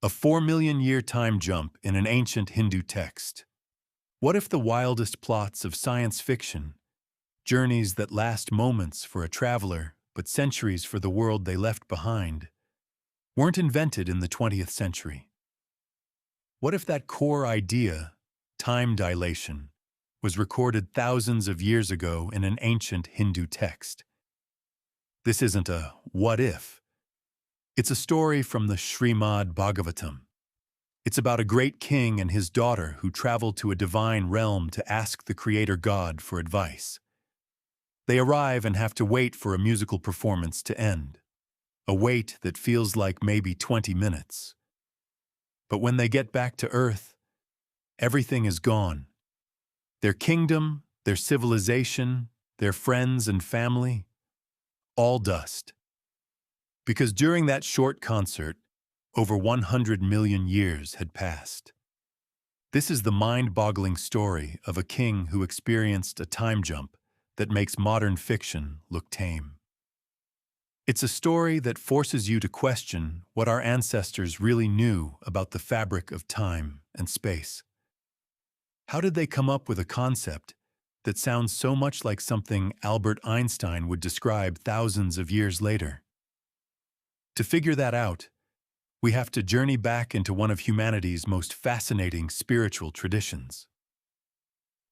A 4 million-year time jump in an ancient Hindu text. What if the wildest plots of science fiction, journeys that last moments for a traveler but centuries for the world they left behind, weren't invented in the 20th century? What if that core idea, time dilation, was recorded thousands of years ago in an ancient Hindu text? This isn't a what if. It's a story from the Srimad Bhagavatam. It's about a great king and his daughter who travel to a divine realm to ask the creator god for advice. They arrive and have to wait for a musical performance to end, a wait that feels like maybe 20 minutes. But when they get back to Earth, everything is gone. Their kingdom, their civilization, their friends and family, all dust. Because during that short concert, over 100 million years had passed. This is the mind-boggling story of a king who experienced a time jump that makes modern fiction look tame. It's a story that forces you to question what our ancestors really knew about the fabric of time and space. How did they come up with a concept that sounds so much like something Albert Einstein would describe thousands of years later? To figure that out, we have to journey back into one of humanity's most fascinating spiritual traditions.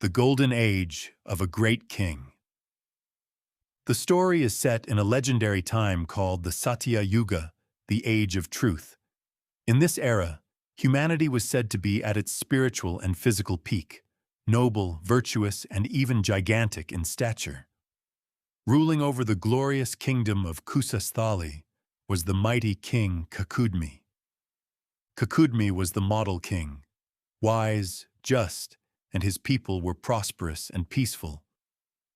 The golden age of a great king. The story is set in a legendary time called the Satya Yuga, the Age of Truth. In this era, humanity was said to be at its spiritual and physical peak, noble, virtuous, and even gigantic in stature. Ruling over the glorious kingdom of Kusasthali was the mighty king Kakudmi. Kakudmi was the model king, wise, just, and his people were prosperous and peaceful.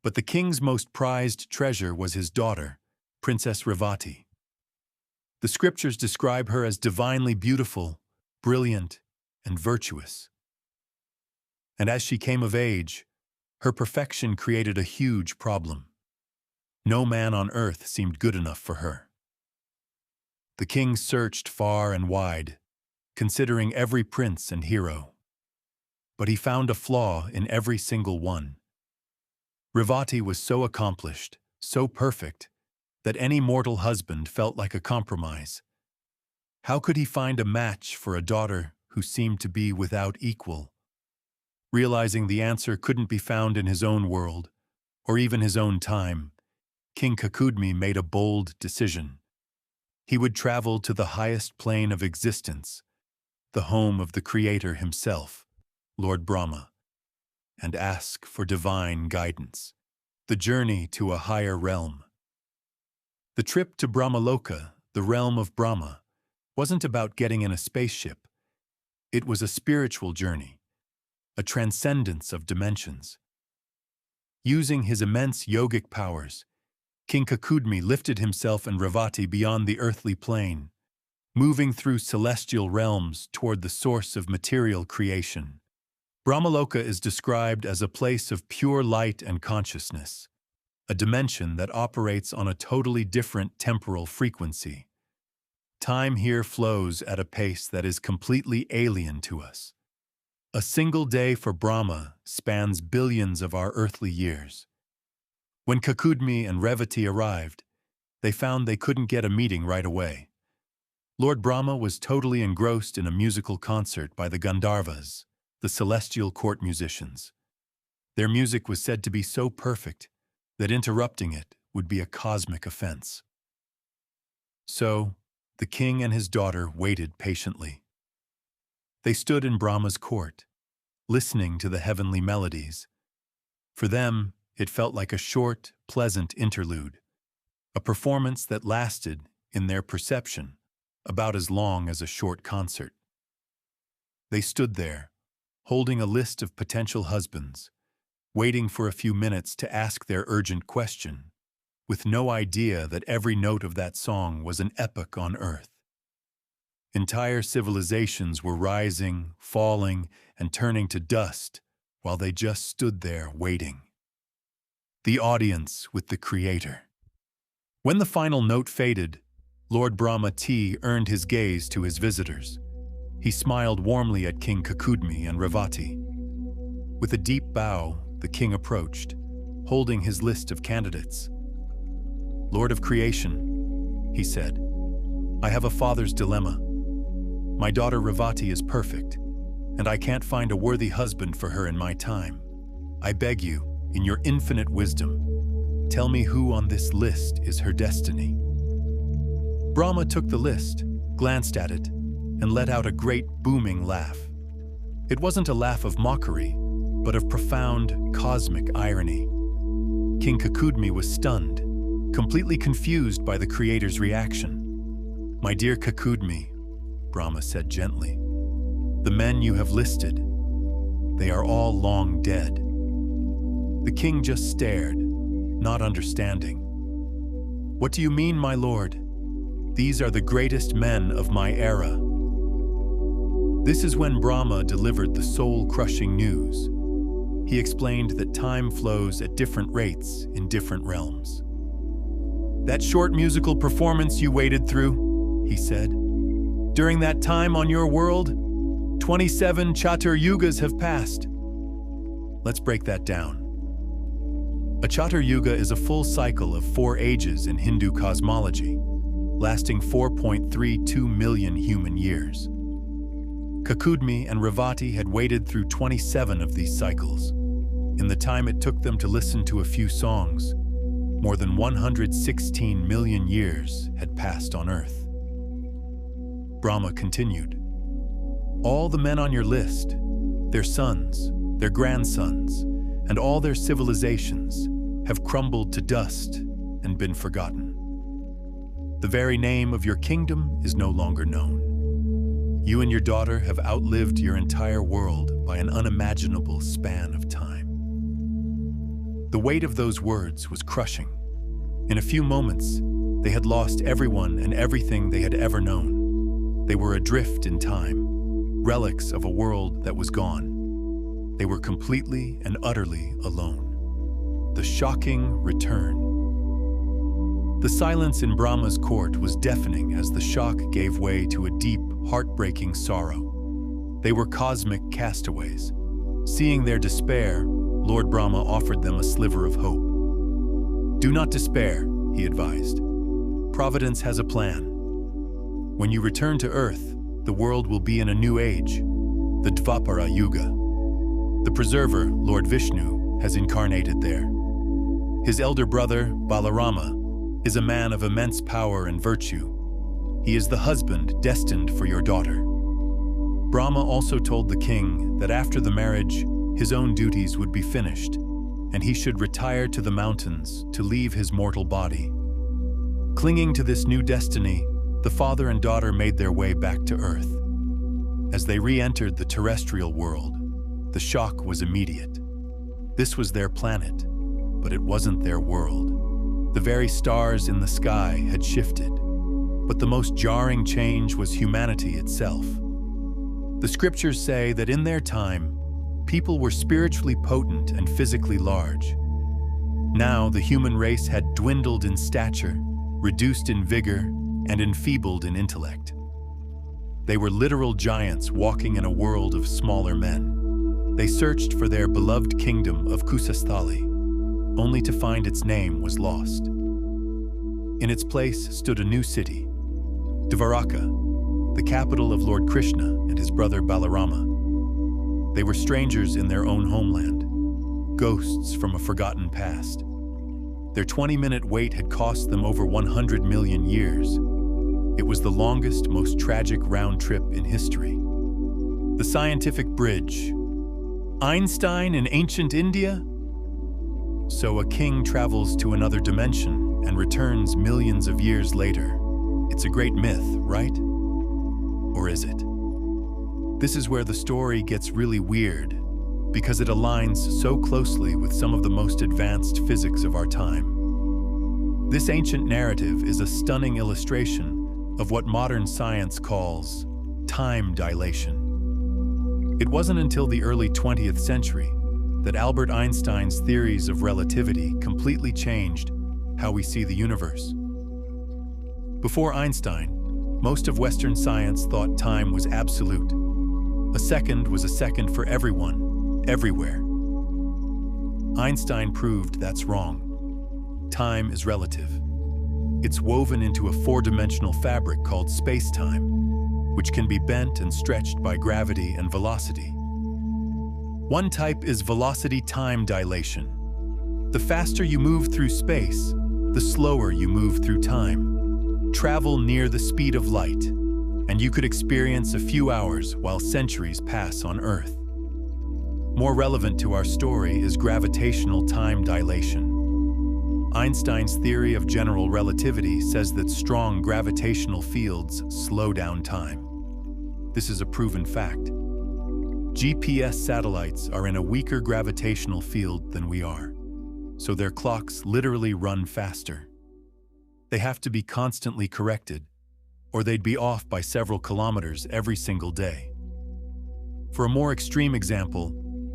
But the king's most prized treasure was his daughter, Princess Revati. The scriptures describe her as divinely beautiful, brilliant, and virtuous. And as she came of age, her perfection created a huge problem. No man on earth seemed good enough for her. The king searched far and wide, considering every prince and hero. But he found a flaw in every single one. Revati was so accomplished, so perfect, that any mortal husband felt like a compromise. How could he find a match for a daughter who seemed to be without equal? Realizing the answer couldn't be found in his own world, or even his own time, King Kakudmi made a bold decision. He would travel to the highest plane of existence, the home of the Creator himself, Lord Brahma, and ask for divine guidance, the journey to a higher realm. The trip to Brahmaloka, the realm of Brahma, wasn't about getting in a spaceship. It was a spiritual journey, a transcendence of dimensions. Using his immense yogic powers, King Kakudmi lifted himself and Revati beyond the earthly plane, moving through celestial realms toward the source of material creation. Brahmaloka is described as a place of pure light and consciousness, a dimension that operates on a totally different temporal frequency. Time here flows at a pace that is completely alien to us. A single day for Brahma spans billions of our earthly years. When Kakudmi and Revati arrived, they found they couldn't get a meeting right away. Lord Brahma was totally engrossed in a musical concert by the Gandharvas, the celestial court musicians. Their music was said to be so perfect that interrupting it would be a cosmic offense. So, the king and his daughter waited patiently. They stood in Brahma's court, listening to the heavenly melodies. For them, it felt like a short, pleasant interlude, a performance that lasted, in their perception, about as long as a short concert. They stood there, holding a list of potential husbands, waiting for a few minutes to ask their urgent question, with no idea that every note of that song was an epoch on earth. Entire civilizations were rising, falling, and turning to dust while they just stood there waiting. The audience with the Creator. When the final note faded, Lord Brahma T earned his gaze to his visitors, He smiled warmly at King Kakudmi and Revati. With a deep bow, the king approached, holding his list of candidates. "Lord of creation," he said, "I have a father's dilemma. My daughter Revati is perfect, and I can't find a worthy husband for her in my time. I beg you, in your infinite wisdom, tell me who on this list is her destiny." Brahma took the list, glanced at it, and let out a great booming laugh. It wasn't a laugh of mockery, but of profound cosmic irony. King Kakudmi was stunned, completely confused by the creator's reaction. "My dear Kakudmi," Brahma said gently, "the men you have listed, they are all long dead." The king just stared, not understanding. "What do you mean, my lord? These are the greatest men of my era." This is when Brahma delivered the soul-crushing news. He explained that time flows at different rates in different realms. "That short musical performance you waded through," he said, "during that time on your world, 27 Chatur Yugas have passed." Let's break that down. A Chatur Yuga is a full cycle of 4 ages in Hindu cosmology, lasting 4.32 million human years. Kakudmi and Revati had waded through 27 of these cycles. In the time it took them to listen to a few songs, more than 116 million years had passed on Earth. Brahma continued, "All the men on your list, their sons, their grandsons, and all their civilizations have crumbled to dust and been forgotten. The very name of your kingdom is no longer known. You and your daughter have outlived your entire world by an unimaginable span of time." The weight of those words was crushing. In a few moments, they had lost everyone and everything they had ever known. They were adrift in time, relics of a world that was gone. They were completely and utterly alone. The shocking return. The silence in Brahma's court was deafening as the shock gave way to a deep, heartbreaking sorrow. They were cosmic castaways. Seeing their despair, Lord Brahma offered them a sliver of hope. "Do not despair," he advised. "Providence has a plan. When you return to Earth, the world will be in a new age, the Dvapara Yuga. The Preserver, Lord Vishnu, has incarnated there. His elder brother, Balarama, is a man of immense power and virtue. He is the husband destined for your daughter." Brahma also told the king that after the marriage, his own duties would be finished, and he should retire to the mountains to leave his mortal body. Clinging to this new destiny, the father and daughter made their way back to Earth. As they re-entered the terrestrial world, the shock was immediate. This was their planet, but it wasn't their world. The very stars in the sky had shifted, but the most jarring change was humanity itself. The scriptures say that in their time, people were spiritually potent and physically large. Now the human race had dwindled in stature, reduced in vigor, and enfeebled in intellect. They were literal giants walking in a world of smaller men. They searched for their beloved kingdom of Kusasthali, only to find its name was lost. In its place stood a new city, Dvaraka, the capital of Lord Krishna and his brother Balarama. They were strangers in their own homeland, ghosts from a forgotten past. Their 20-minute wait had cost them over 100 million years. It was the longest, most tragic round trip in history. The scientific bridge. Einstein in ancient India? So a king travels to another dimension and returns millions of years later. It's a great myth, right? Or is it? This is where the story gets really weird, because it aligns so closely with some of the most advanced physics of our time. This ancient narrative is a stunning illustration of what modern science calls time dilation. It wasn't until the early 20th century that Albert Einstein's theories of relativity completely changed how we see the universe. Before Einstein, Most of Western science thought time was absolute. A second was a second for everyone, everywhere. Einstein proved that's wrong. Time is relative. It's woven into a four-dimensional fabric called space-time, which can be bent and stretched by gravity and velocity. One type is velocity-time dilation. The faster you move through space, the slower you move through time. Travel near the speed of light, and you could experience a few hours while centuries pass on Earth. More relevant to our story is gravitational time dilation. Einstein's theory of general relativity says that strong gravitational fields slow down time. This is a proven fact. GPS satellites are in a weaker gravitational field than we are, so their clocks literally run faster. They have to be constantly corrected, or they'd be off by several kilometers every single day. For a more extreme example,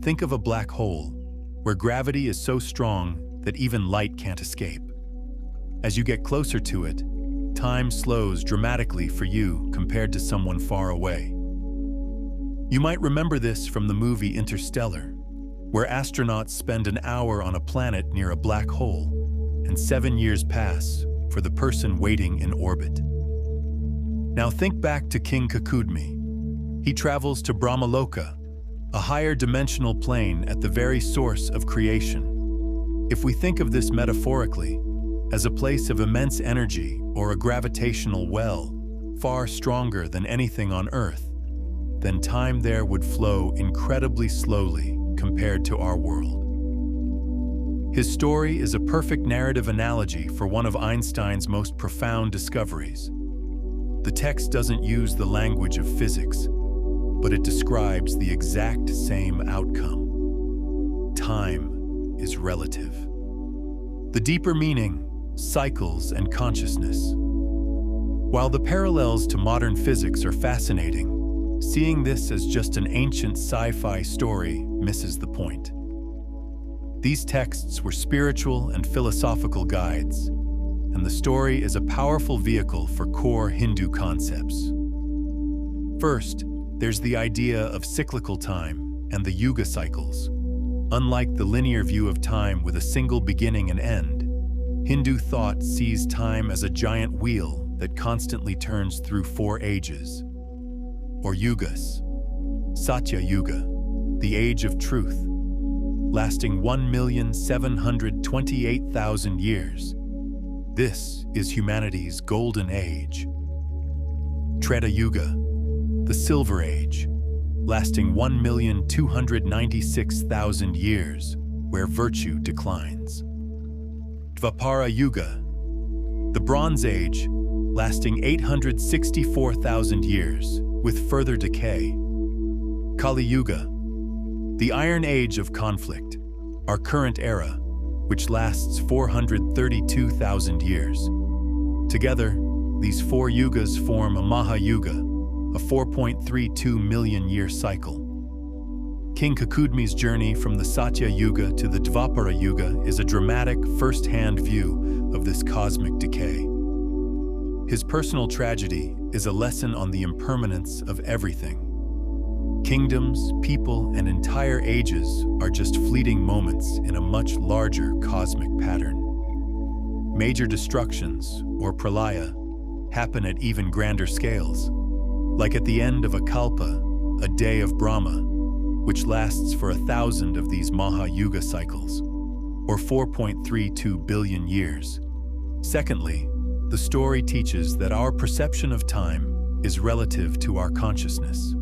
think of a black hole, where gravity is so strong that even light can't escape. As you get closer to it, time slows dramatically for you compared to someone far away. You might remember this from the movie Interstellar, where astronauts spend an hour on a planet near a black hole, and 7 years pass for the person waiting in orbit. Now think back to King Kakudmi. He travels to Brahmaloka, a higher dimensional plane at the very source of creation. If we think of this metaphorically, as a place of immense energy or a gravitational well, far stronger than anything on Earth, then time there would flow incredibly slowly compared to our world. His story is a perfect narrative analogy for one of Einstein's most profound discoveries. The text doesn't use the language of physics, but it describes the exact same outcome. Time is relative. The deeper meaning, cycles and consciousness. While the parallels to modern physics are fascinating, seeing this as just an ancient sci-fi story misses the point. These texts were spiritual and philosophical guides, and the story is a powerful vehicle for core Hindu concepts. First, there's the idea of cyclical time and the yuga cycles. Unlike the linear view of time with a single beginning and end, Hindu thought sees time as a giant wheel that constantly turns through 4 ages, or yugas. Satya Yuga, the age of truth, lasting 1,728,000 years. This is humanity's golden age. Treta Yuga, the silver age, lasting 1,296,000 years, where virtue declines. Dvapara Yuga, the Bronze Age, lasting 864,000 years, with further decay. Kali Yuga, the Iron Age of conflict, our current era, which lasts 432,000 years. Together, these 4 yugas form a Mahayuga, a 4.32 million-year cycle. King Kakudmi's journey from the Satya Yuga to the Dvapara Yuga is a dramatic, first-hand view of this cosmic decay. His personal tragedy is a lesson on the impermanence of everything. Kingdoms, people, and entire ages are just fleeting moments in a much larger cosmic pattern. Major destructions, or pralaya, happen at even grander scales, like at the end of a kalpa, a day of Brahma, which lasts for 1,000 of these Mahayuga cycles, or 4.32 billion years. Secondly, the story teaches that our perception of time is relative to our consciousness.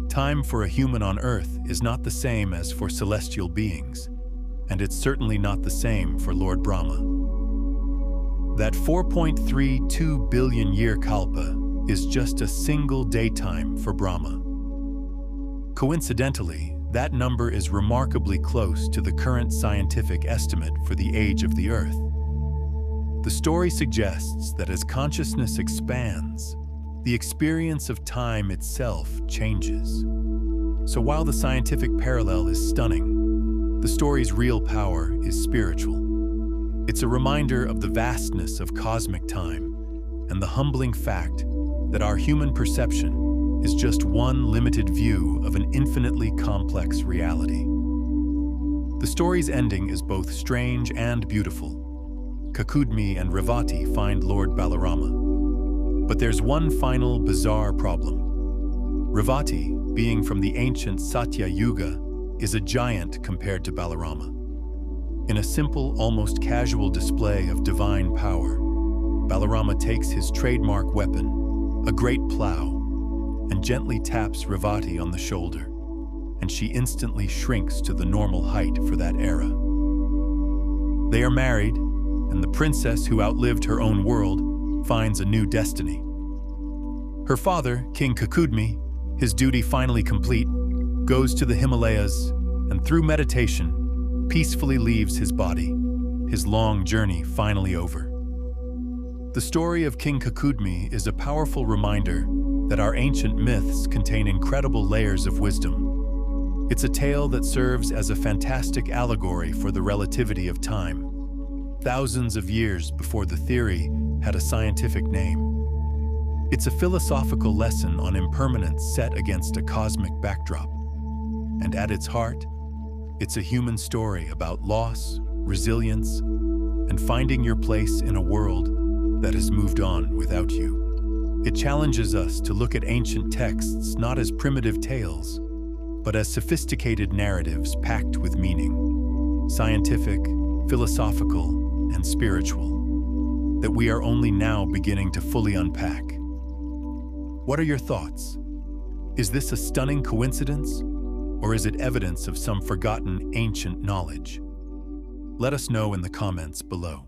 Time for a human on Earth is not the same as for celestial beings, and it's certainly not the same for Lord Brahma. That 4.32 billion year kalpa is just a single daytime for Brahma. Coincidentally, that number is remarkably close to the current scientific estimate for the age of the Earth. The story suggests that as consciousness expands, the experience of time itself changes. So while the scientific parallel is stunning, the story's real power is spiritual. It's a reminder of the vastness of cosmic time and the humbling fact that our human perception is just one limited view of an infinitely complex reality. The story's ending is both strange and beautiful. Kakudmi and Revati find Lord Balarama. But there's one final bizarre problem. Revati, being from the ancient Satya Yuga, is a giant compared to Balarama. In a simple, almost casual display of divine power, Balarama takes his trademark weapon, a great plow, and gently taps Revati on the shoulder, and she instantly shrinks to the normal height for that era. They are married, and the princess who outlived her own world finds a new destiny. Her father, King Kakudmi, his duty finally complete, goes to the Himalayas and through meditation, peacefully leaves his body, his long journey finally over. The story of King Kakudmi is a powerful reminder that our ancient myths contain incredible layers of wisdom. It's a tale that serves as a fantastic allegory for the relativity of time, thousands of years before the theory had a scientific name. It's a philosophical lesson on impermanence set against a cosmic backdrop. And at its heart, it's a human story about loss, resilience, and finding your place in a world that has moved on without you. It challenges us to look at ancient texts not as primitive tales, but as sophisticated narratives packed with meaning, scientific, philosophical, and spiritual, that we are only now beginning to fully unpack. What are your thoughts? Is this a stunning coincidence, or is it evidence of some forgotten ancient knowledge? Let us know in the comments below.